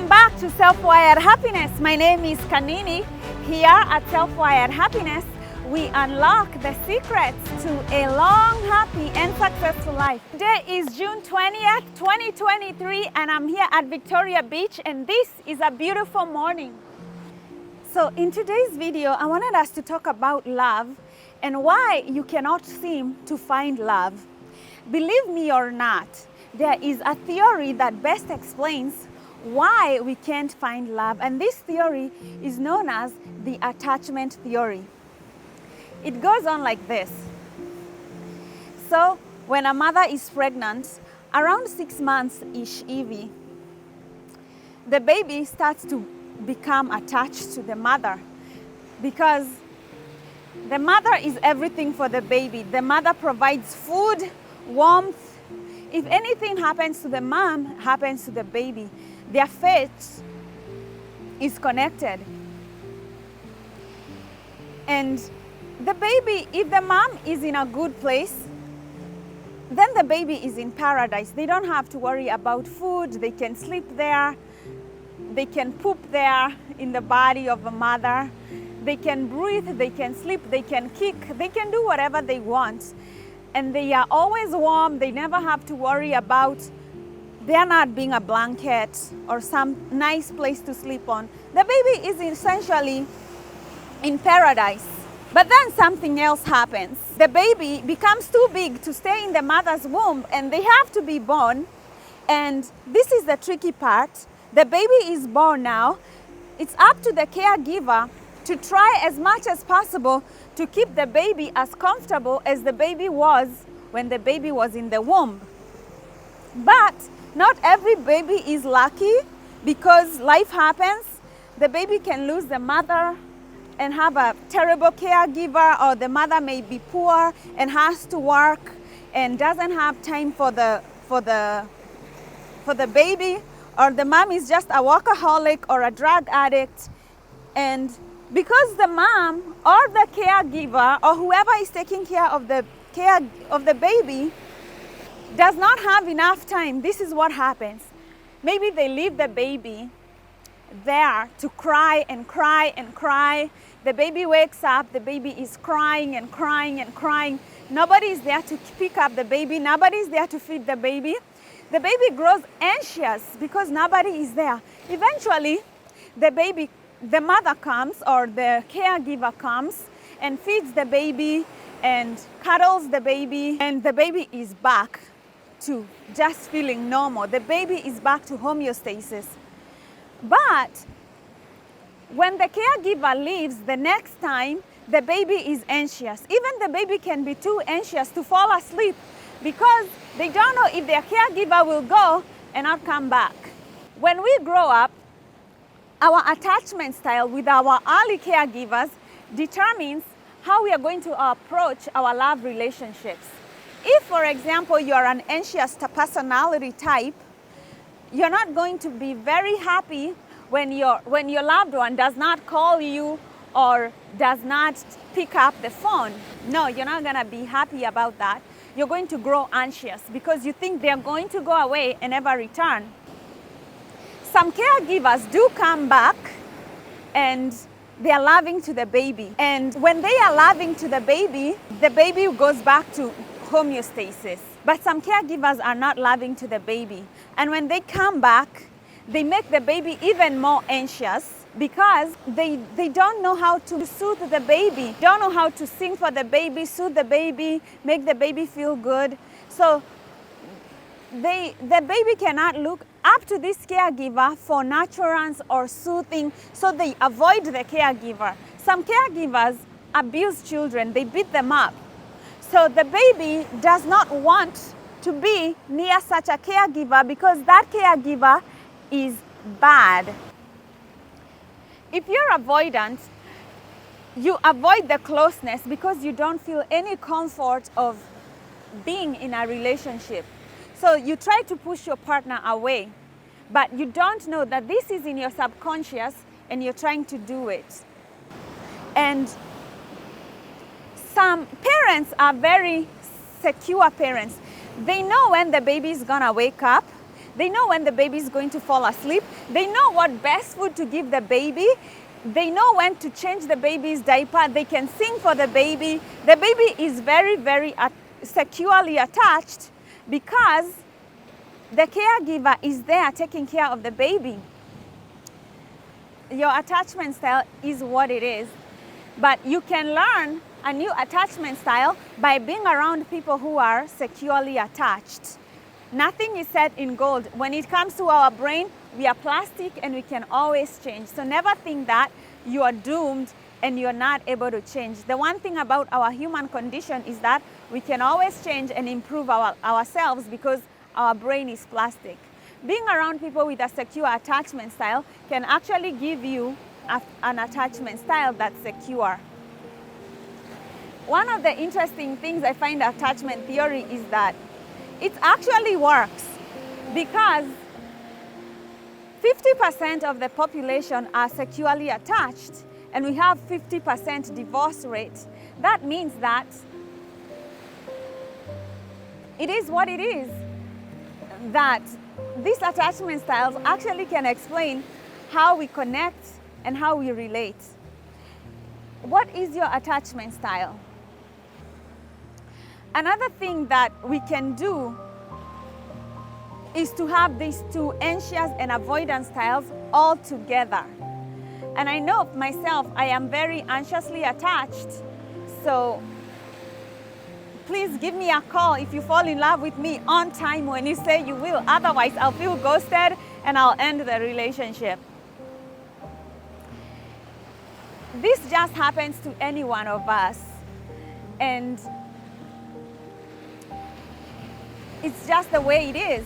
back to Self-Wired Happiness. My name is Kanini. Here at Self-Wired Happiness, we unlock the secrets to a long, happy, and successful life. Today is June 20th, 2023, and I'm here at Victoria Beach, and this is a beautiful morning. So in today's video, I wanted us to talk about love and why you cannot seem to find love. Believe me or not, there is a theory that best explains why we can't find love, and this theory is known as the attachment theory. It goes on like this. So when a mother is pregnant, around 6 months-ish, Evie, the baby starts to become attached to the mother because the mother is everything for the baby. The mother provides food, warmth. If anything happens to the mom, happens to the baby. Their fate is connected. And the baby, if the mom is in a good place, then the baby is in paradise. They don't have to worry about food. They can sleep there. They can poop there in the body of a mother. They can breathe, they can sleep, they can kick, they can do whatever they want. And they are always warm. They never have to worry about there not being a blanket or some nice place to sleep on. The baby is essentially in paradise. But then something else happens. The baby becomes too big to stay in the mother's womb, and they have to be born. And this is the tricky part. The baby is born now. It's up to the caregiver to try as much as possible to keep the baby as comfortable as the baby was when the baby was in the womb. But not every baby is lucky, because life happens. The baby can lose the mother and have a terrible caregiver, or the mother may be poor and has to work and doesn't have time for the baby, or the mom is just a workaholic or a drug addict. And because the mom or the caregiver or whoever is taking care of the baby does not have enough time, this is what happens. Maybe they leave the baby there to cry and cry and cry. The baby wakes up, the baby is crying and crying and crying. Nobody is there to pick up the baby. Nobody is there to feed the baby. The baby grows anxious because nobody is there. Eventually, the mother comes, or the caregiver comes and feeds the baby and cuddles the baby, and the baby is back to just feeling normal. The baby is back to homeostasis. But when the caregiver leaves the next time, the baby is anxious. Even the baby can be too anxious to fall asleep because they don't know if their caregiver will go and not come back. When we grow up, our attachment style with our early caregivers determines how we are going to approach our love relationships. If, for example, you are an anxious personality type, you're not going to be very happy when your loved one does not call you or does not pick up the phone. No, you're not going to be happy about that. You're going to grow anxious because you think they're going to go away and never return. Some caregivers do come back and they are loving to the baby. And when they are loving to the baby goes back to homeostasis. But some caregivers are not loving to the baby. And when they come back, they make the baby even more anxious because they don't know how to soothe the baby, don't know how to sing for the baby, soothe the baby, make the baby feel good. So the baby cannot look up to this caregiver for nurturance or soothing, so they avoid the caregiver. Some caregivers abuse children, they beat them up. So the baby does not want to be near such a caregiver because that caregiver is bad. If you're avoidant, you avoid the closeness because you don't feel any comfort of being in a relationship. So you try to push your partner away, but you don't know that this is in your subconscious and you're trying to do it. And some parents are very secure parents. They know when the baby is gonna wake up. They know when the baby is going to fall asleep. They know what best food to give the baby. They know when to change the baby's diaper. They can sing for the baby. The baby is very, very securely attached because the caregiver is there taking care of the baby. Your attachment style is what it is. But you can learn a new attachment style by being around people who are securely attached. Nothing is set in gold. When it comes to our brain, we are plastic and we can always change. So never think that you are doomed and you're not able to change. The one thing about our human condition is that we can always change and improve ourselves because our brain is plastic. Being around people with a secure attachment style can actually give you an attachment style that's secure. One of the interesting things I find attachment theory is that it actually works because 50% of the population are securely attached and we have 50% divorce rate. That means that it is what it is, that these attachment styles actually can explain how we connect and how we relate. What is your attachment style? Another thing that we can do is to have these two anxious and avoidant styles all together. And I know myself, I am very anxiously attached. So please give me a call if you fall in love with me on time when you say you will. Otherwise, I'll feel ghosted and I'll end the relationship. This just happens to any one of us. And it's just the way it is.